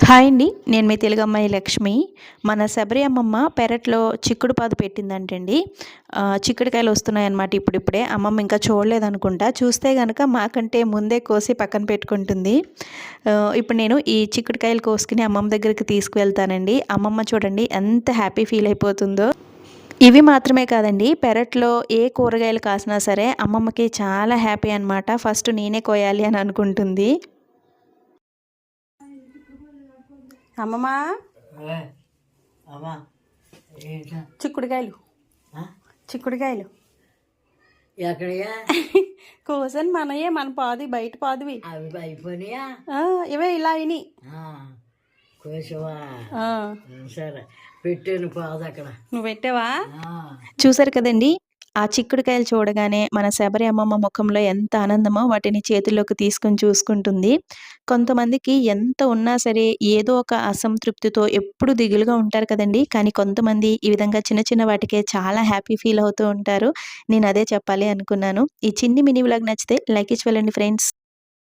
Hi అండి. నేను మీ తెలుగు అమ్మాయి లక్ష్మి. మన శబరి అమ్మమ్మ పెరట్లో చిక్కుడు పాదు పెట్టిందంటండి. చిక్కుడుకాయలు వస్తున్నాయన్నమాట ఇప్పుడిప్పుడే. అమ్మమ్మ ఇంకా చూడలేదనుకుంటా. చూస్తే గనక మాకంటే ముందే కోసి పక్కన పెట్టుకుంటుంది. ఇప్పుడు నేను ఈ చిక్కుడుకాయలు కోసుకుని అమ్మమ్మ దగ్గరికి తీసుకువెళ్తానండి. అమ్మమ్మ చూడండి ఎంత హ్యాపీ ఫీల్ అయిపోతుందో. ఇవి మాత్రమే కాదండి, పెరట్లో ఏ కూరగాయలు కాసినా సరే అమ్మమ్మకి చాలా హ్యాపీ అనమాట. ఫస్ట్ నేనే కోయాలి అని అనుకుంటుంది. అమ్మమ్మ అమ్మా ఏంటా చిక్కుడుకాయలు చిక్కుడుకాయలు ఎక్కడయా కోసని మనయే, మన పాది బయట పాదివి అవి అయిపోయినాయా? ఇవే ఇలా అయినాయి. కోసవా? సరే పెట్టాను పాదు అక్కడ. నువ్వు పెట్టావా? చూసారు కదండి, ఆ చిక్కుడుకాయలు చూడగానే మన శబరి అమ్మమ్మ ముఖంలో ఎంత ఆనందమో వాటిని చేతుల్లోకి తీసుకొని చూసుకుంటుంది. కొంతమందికి ఎంత ఉన్నా సరే ఏదో ఒక అసంతృప్తితో ఎప్పుడు దిగులుగా ఉంటారు కదండి. కానీ కొంతమంది ఈ విధంగా చిన్న చిన్న వాటికే చాలా హ్యాపీ ఫీల్ అవుతూ ఉంటారు. నేను అదే చెప్పాలి అనుకున్నాను. ఈ చిన్ని మినీ వ్లాగ్ నచ్చితే లైక్ ఇచ్చి వెళ్ళండి ఫ్రెండ్స్.